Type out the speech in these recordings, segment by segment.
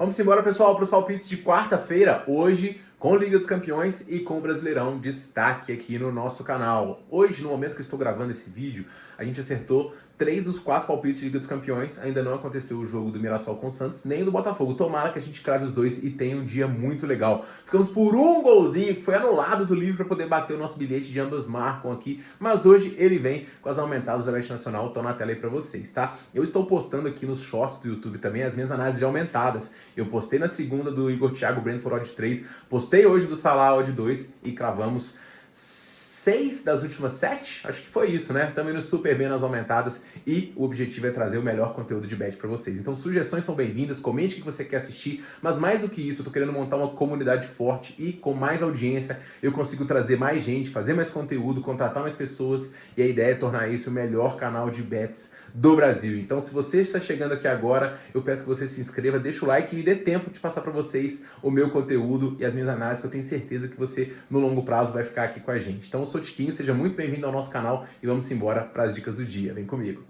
Vamos embora, pessoal, para os palpites de quarta-feira, hoje, com Liga dos Campeões e com o Brasileirão destaque aqui no nosso canal. Hoje, no momento que eu estou gravando esse vídeo, a gente acertou 3 dos 4 palpites de Liga dos Campeões. Ainda não aconteceu o jogo do Mirassol com o Santos, nem do Botafogo. Tomara que a gente crave os dois e tenha um dia muito legal. Ficamos por um golzinho que foi anulado do livro para poder bater o nosso bilhete de ambas marcam aqui, mas hoje ele vem com as aumentadas da Bet Nacional, estão na tela aí para vocês, tá? Eu estou postando aqui nos shorts do YouTube também as minhas análises de aumentadas. Eu postei na segunda do Igor Thiago Brentford Odd 3, postei hoje do Salah Odd 2 e cravamos 6 das últimas 7, acho que foi isso, né? Estamos indo super bem nas aumentadas e o objetivo é trazer o melhor conteúdo de bet para vocês. Então sugestões são bem-vindas, comente o que você quer assistir, mas mais do que isso, eu tô querendo montar uma comunidade forte e com mais audiência eu consigo trazer mais gente, fazer mais conteúdo, contratar mais pessoas e a ideia é tornar isso o melhor canal de bets do Brasil. Então se você está chegando aqui agora, eu peço que você se inscreva, deixa o like e me dê tempo de passar para vocês o meu conteúdo e as minhas análises, que eu tenho certeza que você no longo prazo vai ficar aqui com a gente. Então eu sou Tiquinho, seja muito bem-vindo ao nosso canal e vamos embora para as dicas do dia. Vem comigo.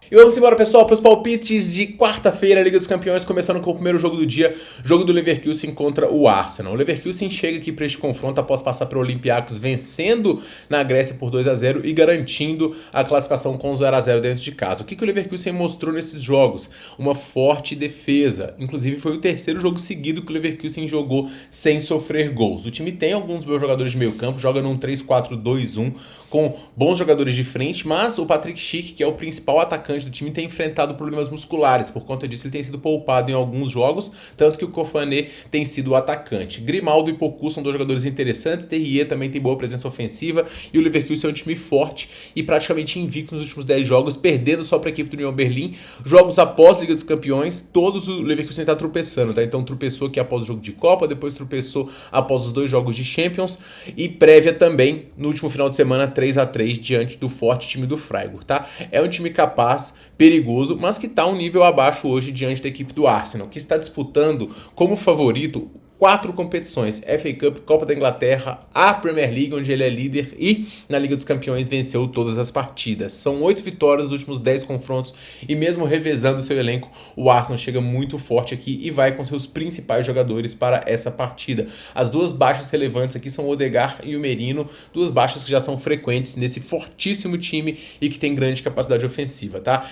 E vamos embora, pessoal, para os palpites de quarta-feira, Liga dos Campeões, começando com o primeiro jogo do dia, jogo do Leverkusen contra o Arsenal. O Leverkusen chega aqui para este confronto após passar para o Olympiacos, vencendo na Grécia por 2-0 e garantindo a classificação com 0-0 dentro de casa. O que o Leverkusen mostrou nesses jogos? Uma forte defesa. Inclusive, foi o terceiro jogo seguido que o Leverkusen jogou sem sofrer gols. O time tem alguns bons jogadores de meio campo, joga num 3-4-2-1 com bons jogadores de frente, mas o Patrick Schick, que é o principal atacante do time, tem enfrentado problemas musculares. Por conta disso, ele tem sido poupado em alguns jogos, tanto que o Kofané tem sido o atacante. Grimaldo e Poku são dois jogadores interessantes, Terrier também tem boa presença ofensiva, e o Leverkusen é um time forte e praticamente invicto nos últimos 10 jogos, perdendo só para a equipe do União Berlim. Jogos após Liga dos Campeões, todos o Leverkusen está tropeçando, tá? Então tropeçou aqui após o jogo de Copa, depois tropeçou após os 2 jogos de Champions, e prévia também no último final de semana 3-3 diante do forte time do Freiburg, tá? É um time capaz, perigoso, mas que está um nível abaixo hoje diante da equipe do Arsenal, que está disputando como favorito 4 competições: FA Cup, Copa da Inglaterra, a Premier League, onde ele é líder, e na Liga dos Campeões venceu todas as partidas. São 8 vitórias nos últimos 10 confrontos e mesmo revezando seu elenco, o Arsenal chega muito forte aqui e vai com seus principais jogadores para essa partida. As 2 baixas relevantes aqui são o Odegaard e o Merino, 2 baixas que já são frequentes nesse fortíssimo time e que tem grande capacidade ofensiva, tá?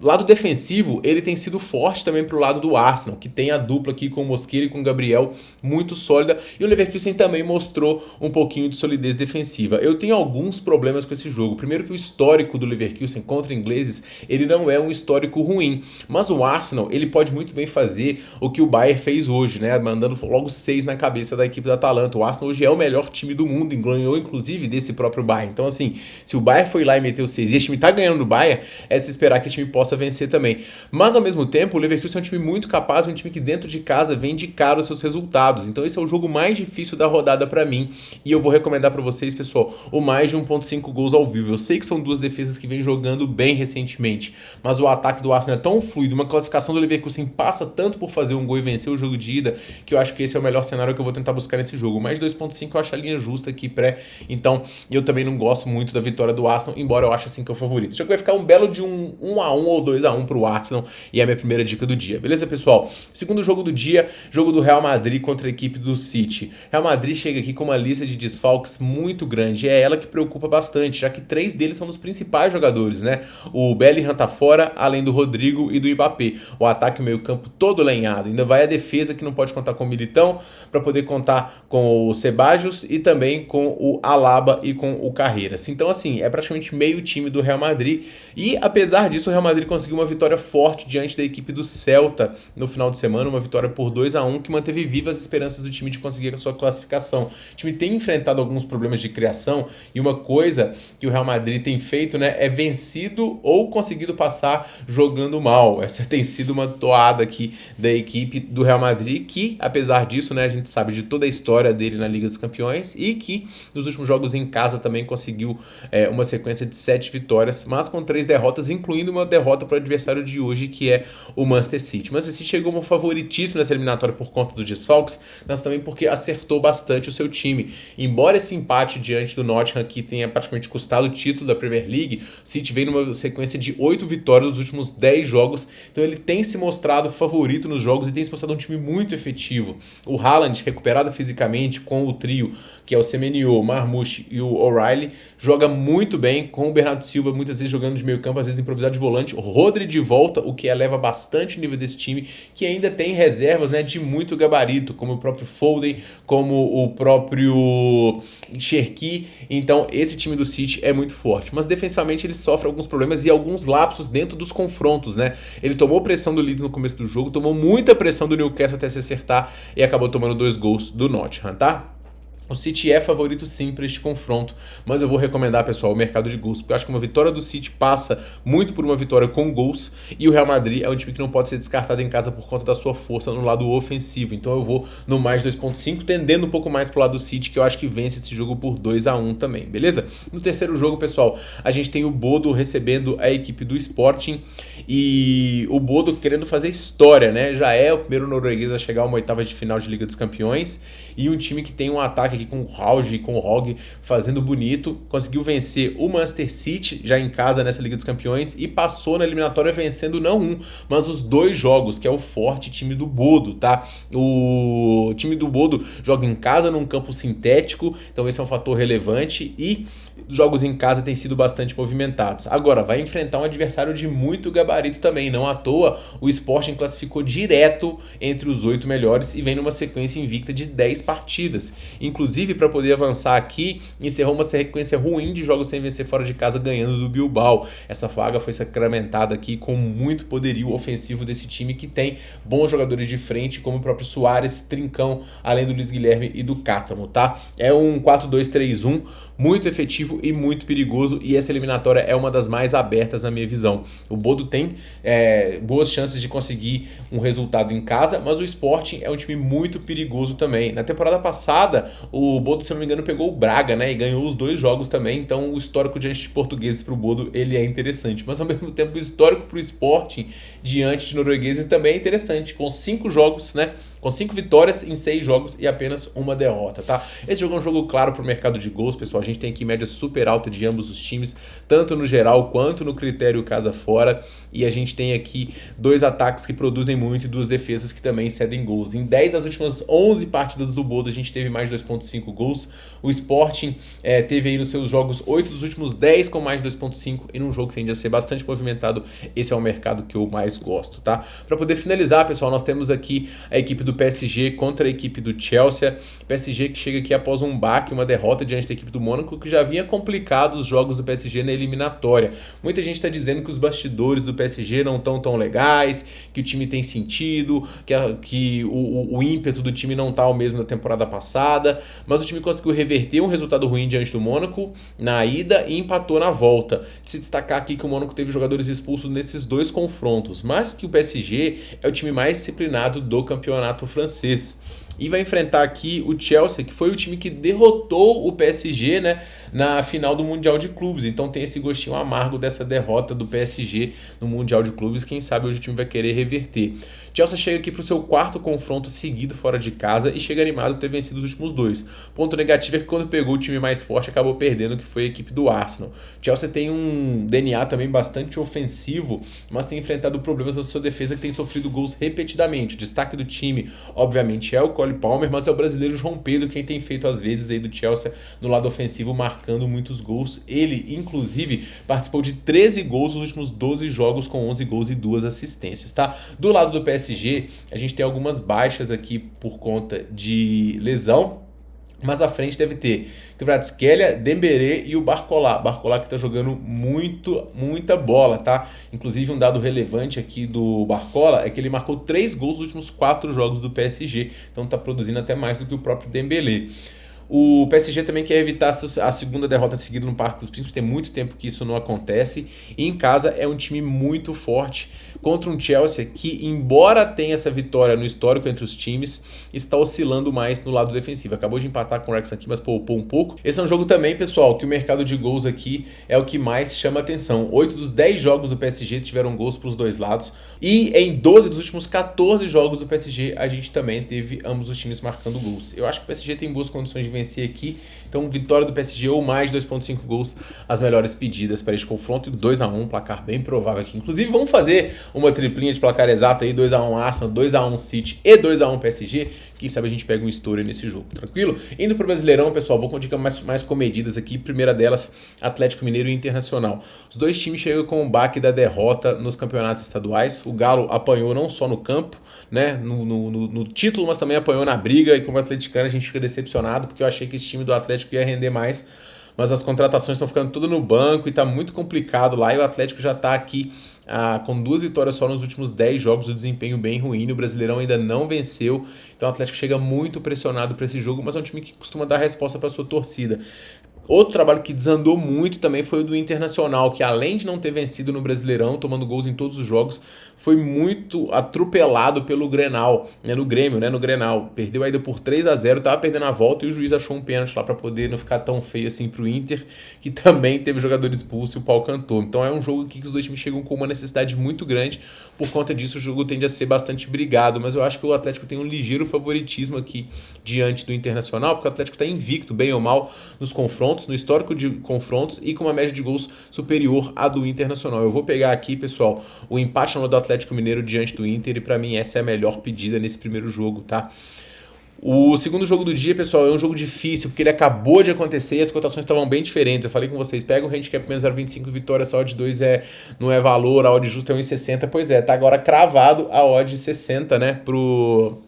Lado defensivo, ele tem sido forte também pro lado do Arsenal, que tem a dupla aqui com o Mosquera e com o Gabriel muito sólida, e o Leverkusen também mostrou um pouquinho de solidez defensiva. Eu tenho alguns problemas com esse jogo. Primeiro que o histórico do Leverkusen contra ingleses, ele não é um histórico ruim, mas o Arsenal, ele pode muito bem fazer o que o Bayern fez hoje, né, mandando logo 6 na cabeça da equipe da Atalanta. O Arsenal hoje é o melhor time do mundo, ganhou inclusive desse próprio Bayern. Então assim, se o Bayern foi lá e meteu 6 e esse time tá ganhando do Bayern, é de se esperar que o time possa vencer também. Mas ao mesmo tempo, o Leverkusen é um time muito capaz, um time que dentro de casa vem de cara os seus resultados. Então esse é o jogo mais difícil da rodada para mim e eu vou recomendar para vocês, pessoal, o mais de 1.5 gols ao vivo. Eu sei que são 2 defesas que vêm jogando bem recentemente, mas o ataque do Arsenal é tão fluido, uma classificação do Leverkusen passa tanto por fazer um gol e vencer o jogo de ida, que eu acho que esse é o melhor cenário que eu vou tentar buscar nesse jogo. Mais 2.5 eu acho a linha justa aqui pré, então eu também não gosto muito da vitória do Arsenal, embora eu ache assim que é o favorito. Acho que vai ficar um belo de 1-1 ou 2-1 pro Arsenal e é a minha primeira dica do dia. Beleza, pessoal? Segundo jogo do dia, jogo do Real Madrid contra a equipe do City. Real Madrid chega aqui com uma lista de desfalques muito grande. É ela que preocupa bastante, já que 3 deles são dos principais jogadores, né? O Bellingham tá fora, além do Rodrigo e do Mbappé. O ataque e o meio campo todo lenhado. Ainda vai a defesa, que não pode contar com o Militão, para poder contar com o Ceballos e também com o Alaba e com o Carreiras. Então assim, é praticamente meio time do Real Madrid e apesar disso o Real Madrid conseguiu uma vitória forte diante da equipe do Celta no final de semana, uma vitória por 2-1 que manteve vivas as esperanças do time de conseguir a sua classificação. O time tem enfrentado alguns problemas de criação e uma coisa que o Real Madrid tem feito, né, é vencido ou conseguido passar jogando mal. Essa tem sido uma toada aqui da equipe do Real Madrid, que apesar disso, né, a gente sabe de toda a história dele na Liga dos Campeões e que nos últimos jogos em casa também conseguiu uma sequência de 7 vitórias, mas com 3 derrotas, incluindo uma derrota para o adversário de hoje, que é o Manchester City. O Manchester City chegou como favoritíssimo nessa eliminatória por conta dos desfalques, mas também porque acertou bastante o seu time. Embora esse empate diante do Nottingham aqui tenha praticamente custado o título da Premier League, o City veio numa sequência de 8 vitórias nos últimos 10 jogos, então ele tem se mostrado favorito nos jogos e tem se mostrado um time muito efetivo. O Haaland, recuperado fisicamente com o trio, que é o Semenyo, o Marmoush e o O'Reilly, joga muito bem, com o Bernardo Silva muitas vezes jogando de meio campo, às vezes improvisado de volante, o Rodri de volta, o que eleva bastante o nível desse time, que ainda tem reservas, né, de muito gabarito, como o próprio Foden, como o próprio Cherki. Então esse time do City é muito forte, mas defensivamente ele sofre alguns problemas e alguns lapsos dentro dos confrontos, né? Ele tomou pressão do Leeds no começo do jogo, tomou muita pressão do Newcastle até se acertar e acabou tomando 2 gols do Nottingham, tá? O City é favorito sim para este confronto, mas eu vou recomendar, pessoal, o mercado de gols, porque eu acho que uma vitória do City passa muito por uma vitória com gols, e o Real Madrid é um time que não pode ser descartado em casa por conta da sua força no lado ofensivo. Então eu vou no mais 2.5, tendendo um pouco mais pro lado do City, que eu acho que vence esse jogo por 2-1 também, beleza? No terceiro jogo, pessoal, a gente tem o Bodo recebendo a equipe do Sporting, e o Bodo querendo fazer história, né? Já é o primeiro norueguês a chegar a uma oitava de final de Liga dos Campeões, e um time que tem um ataque aqui com o Hauge e com o Hogg fazendo bonito, conseguiu vencer o Manchester City já em casa nessa Liga dos Campeões e passou na eliminatória vencendo não um, mas os 2 jogos, que é o forte time do Bodo, tá? O time do Bodo joga em casa num campo sintético, então esse é um fator relevante e jogos em casa têm sido bastante movimentados. Agora, vai enfrentar um adversário de muito gabarito também, não à toa o Sporting classificou direto entre os 8 melhores e vem numa sequência invicta de 10 partidas. Inclusive, para poder avançar aqui, encerrou uma sequência ruim de jogos sem vencer fora de casa, ganhando do Bilbao. Essa vaga foi sacramentada aqui com muito poderio ofensivo desse time que tem bons jogadores de frente, como o próprio Suárez, Trincão, além do Luiz Guilherme e do Cátamo, tá? É um 4-2-3-1 muito efetivo e muito perigoso, e essa eliminatória é uma das mais abertas na minha visão. O Bodo tem boas chances de conseguir um resultado em casa, mas o Sporting é um time muito perigoso também. Na temporada passada, o Bodo, se não me engano, pegou o Braga, né, e ganhou os 2 jogos também, então o histórico diante de portugueses para o Bodo, ele é interessante, mas ao mesmo tempo o histórico para o Sporting diante de noruegueses também é interessante, com 5 jogos, né, com 5 vitórias em 6 jogos e apenas uma derrota, tá? Esse jogo é um jogo claro para o mercado de gols, pessoal. A gente tem aqui média super alta de ambos os times, tanto no geral quanto no critério casa fora. E a gente tem aqui 2 ataques que produzem muito e 2 defesas que também cedem gols. Em 10 das últimas 11 partidas do Bodo, a gente teve mais de 2.5 gols. O Sporting teve aí nos seus jogos 8 dos últimos 10 com mais de 2.5, e num jogo que tende a ser bastante movimentado, esse é o mercado que eu mais gosto, tá? Para poder finalizar, pessoal, nós temos aqui a equipe do PSG contra a equipe do Chelsea. PSG que chega aqui após um baque, uma derrota diante da equipe do Mônaco, que já vinha complicado os jogos do PSG na eliminatória. Muita gente está dizendo que os bastidores do PSG não estão tão legais, que o time tem sentido, que o ímpeto do time não está o mesmo da temporada passada, mas o time conseguiu reverter um resultado ruim diante do Mônaco na ida e empatou na volta. De se destacar aqui que o Mônaco teve jogadores expulsos nesses 2 confrontos, mas que o PSG é o time mais disciplinado do campeonato francês. E vai enfrentar aqui o Chelsea, que foi o time que derrotou o PSG, né, na final do Mundial de Clubes. Então tem esse gostinho amargo dessa derrota do PSG no Mundial de Clubes. Quem sabe hoje o time vai querer reverter. Chelsea chega aqui para o seu 4º confronto seguido fora de casa e chega animado de ter vencido os últimos 2. Ponto negativo é que quando pegou o time mais forte acabou perdendo, que foi a equipe do Arsenal. Chelsea tem um DNA também bastante ofensivo, mas tem enfrentado problemas na sua defesa, que tem sofrido gols repetidamente. O destaque do time, obviamente, é o Cole Palmer, mas é o brasileiro João Pedro quem tem feito às vezes aí do Chelsea no lado ofensivo, marcando muitos gols. Ele, inclusive, participou de 13 gols nos últimos 12 jogos, com 11 gols e 2 assistências, tá? Do lado do PSG, a gente tem algumas baixas aqui por conta de lesão, mas à frente deve ter Kvaratskhelia, Dembélé e o Barcola. Barcola que tá jogando muita bola, tá? Inclusive um dado relevante aqui do Barcola é que ele marcou 3 gols nos últimos 4 jogos do PSG, então tá produzindo até mais do que o próprio Dembélé. O PSG também quer evitar a segunda derrota seguida no Parque dos Príncipes, tem muito tempo que isso não acontece. E em casa é um time muito forte contra um Chelsea que, embora tenha essa vitória no histórico entre os times, está oscilando mais no lado defensivo. Acabou de empatar com o Wrexham aqui, mas poupou um pouco. Esse é um jogo também, pessoal, que o mercado de gols aqui é o que mais chama atenção. 8 dos 10 jogos do PSG tiveram gols para os dois lados. E em 12 dos últimos 14 jogos do PSG, a gente também teve ambos os times marcando gols. Eu acho que o PSG tem boas condições de vencer aqui. Então, vitória do PSG ou mais 2.5 gols, as melhores pedidas para este confronto. 2-1, placar bem provável aqui. Inclusive, vamos fazer uma triplinha de placar exato aí, 2-1 Arsenal, 2-1 City e 2-1 PSG. Quem sabe a gente pega um estouro nesse jogo, tranquilo? Indo pro Brasileirão, pessoal, vou com dicas mais comedidas aqui. Primeira delas, Atlético Mineiro e Internacional. Os dois times chegam com o baque da derrota nos campeonatos estaduais. O Galo apanhou não só no campo, né, no título, mas também apanhou na briga. E como atleticano a gente fica decepcionado, porque eu achei que esse time do Atlético ia render mais. Mas as contratações estão ficando tudo no banco e tá muito complicado lá. E o Atlético já tá aqui com 2 vitórias só nos últimos 10 jogos, o desempenho bem ruim. O Brasileirão ainda não venceu. Então o Atlético chega muito pressionado para esse jogo, mas é um time que costuma dar resposta para sua torcida. Outro trabalho que desandou muito também foi o do Internacional, que além de não ter vencido no Brasileirão, tomando gols em todos os jogos, foi muito atropelado pelo Grenal, né, no Grêmio, né, no Grenal. Perdeu ainda por 3-0, tava perdendo a volta e o juiz achou um pênalti lá para poder não ficar tão feio assim pro Inter, que também teve jogador expulso e o pau cantou. Então é um jogo aqui que os dois times chegam com uma necessidade muito grande, por conta disso o jogo tende a ser bastante brigado, mas eu acho que o Atlético tem um ligeiro favoritismo aqui diante do Internacional, porque o Atlético está invicto, bem ou mal, nos confrontos, no histórico de confrontos e com uma média de gols superior à do Internacional. Eu vou pegar aqui, pessoal, o empate no do Atlético Mineiro diante do Inter e para mim essa é a melhor pedida nesse primeiro jogo, tá? O segundo jogo do dia, pessoal, é um jogo difícil, porque ele acabou de acontecer e as cotações estavam bem diferentes. Eu falei com vocês, pega o handicap menos 0,25, vitória, só a odd 2 não é valor, a odd justa é 1,60. Pois é, tá agora cravado a odd 60, né, pro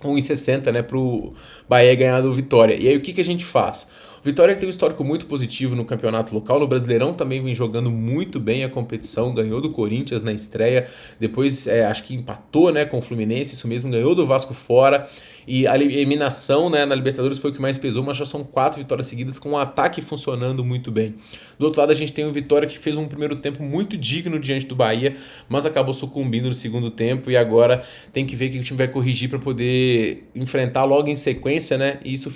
1,60, né, pro Bahia ganhar do Vitória. E aí o que a gente faz? O Vitória tem um histórico muito positivo no campeonato local, no Brasileirão também vem jogando muito bem a competição, ganhou do Corinthians na estreia, depois acho que empatou, né, com o Fluminense, isso mesmo, ganhou do Vasco fora, e a eliminação, né, na Libertadores foi o que mais pesou, mas já são 4 vitórias seguidas com o ataque funcionando muito bem. Do outro lado a gente tem o Vitória que fez um primeiro tempo muito digno diante do Bahia, mas acabou sucumbindo no segundo tempo e agora tem que ver o que o time vai corrigir para poder enfrentar logo em sequência, né, e isso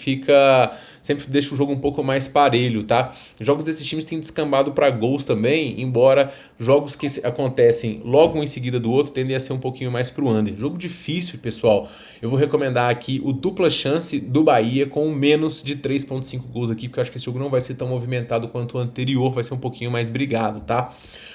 sempre deixa o jogo um pouco mais parelho, tá? Jogos desses times têm descambado para gols também, embora jogos que acontecem logo um em seguida do outro tendem a ser um pouquinho mais pro under. Jogo difícil, pessoal. Eu vou recomendar aqui o dupla chance do Bahia com menos de 3.5 gols aqui, porque eu acho que esse jogo não vai ser tão movimentado quanto o anterior, vai ser um pouquinho mais brigado, tá?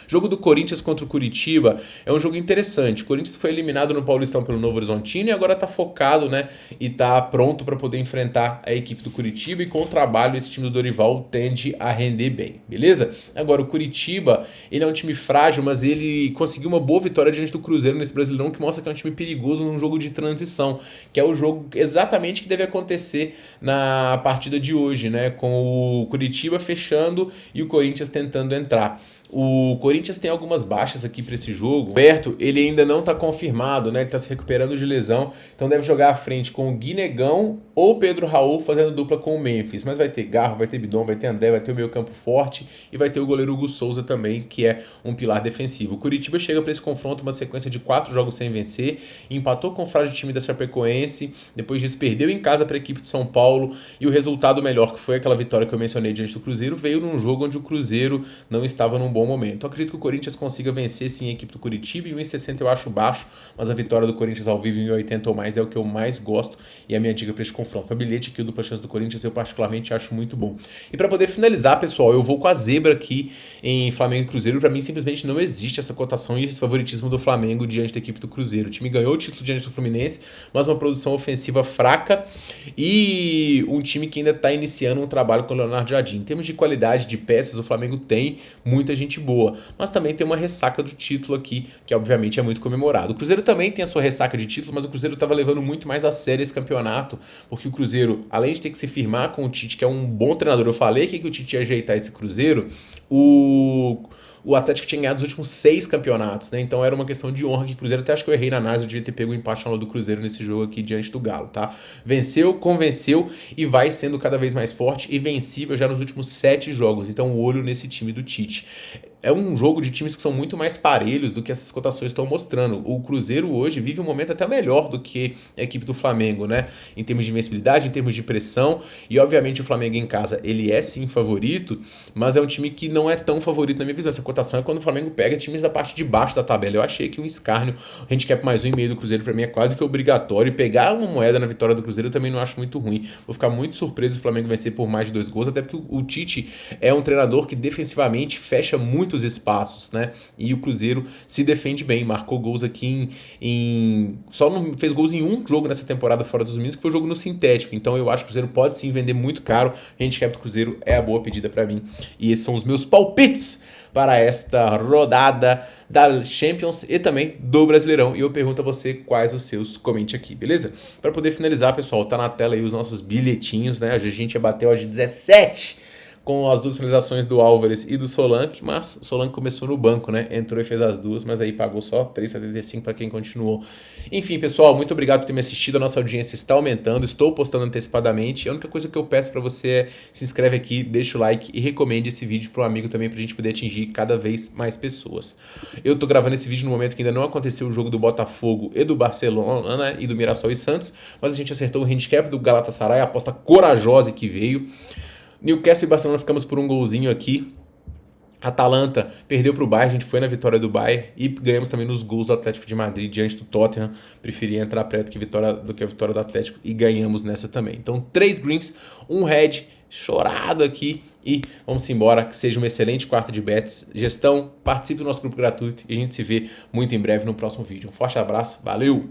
Jogo do Corinthians contra o Curitiba é um jogo interessante. O Corinthians foi eliminado no Paulistão pelo Novo Horizontino e agora tá focado, né, e tá pronto para poder enfrentar a equipe do Curitiba e com o trabalho esse time do Dorival tende a render bem, beleza? Agora o Curitiba, ele é um time frágil, mas ele conseguiu uma boa vitória diante do Cruzeiro nesse Brasileirão, que mostra que é um time perigoso num jogo de transição, que é o jogo exatamente que deve acontecer na partida de hoje, né, com o Curitiba fechando e o Corinthians tentando entrar. O Corinthians tem algumas baixas aqui para esse jogo. O Roberto, ele ainda não está confirmado, né? Ele está se recuperando de lesão, então deve jogar à frente com o Guinegão ou Pedro Raul fazendo dupla com o Memphis. Mas vai ter Garro, vai ter Bidon, vai ter André, vai ter o meio campo forte e vai ter o goleiro Hugo Souza também, que é um pilar defensivo. O Curitiba chega para esse confronto uma sequência de 4 jogos sem vencer, empatou com o frágil time da Chapecoense, depois disso perdeu em casa para a equipe de São Paulo e o resultado melhor, que foi aquela vitória que eu mencionei diante do Cruzeiro, veio num jogo onde o Cruzeiro não estava num bom momento. Então acredito que o Corinthians consiga vencer sim a equipe do Curitiba. Em 1,60 eu acho baixo, mas a vitória do Corinthians ao vivo em 1,80 ou mais é o que eu mais gosto e é a minha dica para esse confronto. O bilhete aqui, o dupla chance do Corinthians, eu particularmente acho muito bom. E para poder finalizar, pessoal, eu vou com a zebra aqui em Flamengo e Cruzeiro. Para mim simplesmente não existe essa cotação e esse favoritismo do Flamengo diante da equipe do Cruzeiro. O time ganhou o título diante do Fluminense, mas uma produção ofensiva fraca e um time que ainda está iniciando um trabalho com o Leonardo Jardim. Em termos de qualidade de peças, o Flamengo tem muita gente boa, mas também tem uma ressaca do título aqui, que obviamente é muito comemorado. O Cruzeiro também tem a sua ressaca de título, mas o Cruzeiro estava levando muito mais a sério esse campeonato, porque o Cruzeiro, além de ter que se firmar com o Tite, que é um bom treinador. Eu falei que o Tite ia ajeitar esse Cruzeiro, o Atlético tinha ganhado os últimos 6 campeonatos, né? Então era uma questão de honra que o Cruzeiro, até acho que eu errei na análise, eu devia ter pego o empate na aula do Cruzeiro nesse jogo aqui diante do Galo, tá? Venceu, convenceu e vai sendo cada vez mais forte e vencível já nos últimos 7 jogos. Então o olho nesse time do Tite. É um jogo de times que são muito mais parelhos do que essas cotações estão mostrando. O Cruzeiro hoje vive um momento até melhor do que a equipe do Flamengo, né? Em termos de invencibilidade, em termos de pressão. E obviamente o Flamengo em casa, ele é sim favorito, mas é um time que não é tão favorito na minha visão. Essa cotação é quando o Flamengo pega times da parte de baixo da tabela. Eu achei que um escárnio, o handicap mais 1,5 do Cruzeiro pra mim é quase que obrigatório. E pegar uma moeda na vitória do Cruzeiro eu também não acho muito ruim. Vou ficar muito surpreso se o Flamengo vencer por mais de 2 gols, até porque o Tite é um treinador que defensivamente fecha muitos espaços, né? E o Cruzeiro se defende bem, marcou gols aqui só não fez gols em um jogo nessa temporada fora dos domínios, que foi o jogo no sintético. Então eu acho que o Cruzeiro pode sim vender muito caro. O handicap do Cruzeiro é a boa pedida pra mim. E esses são os meus palpites para esta rodada da Champions e também do Brasileirão. E eu pergunto a você quais os seus, comente aqui, beleza? Para poder finalizar, pessoal, tá na tela aí os nossos bilhetinhos, né? A gente bateu hoje 17 com as 2 finalizações do Álvares e do Solanke, mas o Solanke começou no banco, né? Entrou e fez as 2, mas aí pagou só 3,75 para quem continuou. Enfim, pessoal, muito obrigado por ter me assistido. A nossa audiência está aumentando, estou postando antecipadamente. A única coisa que eu peço para você é se inscreve aqui, deixa o like e recomende esse vídeo para um amigo também, pra gente poder atingir cada vez mais pessoas. Eu tô gravando esse vídeo no momento que ainda não aconteceu o jogo do Botafogo e do Barcelona, né? E do Mirassol e Santos, mas a gente acertou o handicap do Galatasaray, a aposta corajosa que veio. Newcastle e Barcelona ficamos por um golzinho aqui. Atalanta perdeu para o Bayern, a gente foi na vitória do Bayern e ganhamos também nos gols do Atlético de Madrid diante do Tottenham. Preferi entrar perto do que a vitória do Atlético e ganhamos nessa também. Então 3 greens, um red, chorado aqui e vamos embora. Que seja uma excelente quarta de bets. Gestão, participe do nosso grupo gratuito e a gente se vê muito em breve no próximo vídeo. Um forte abraço, valeu!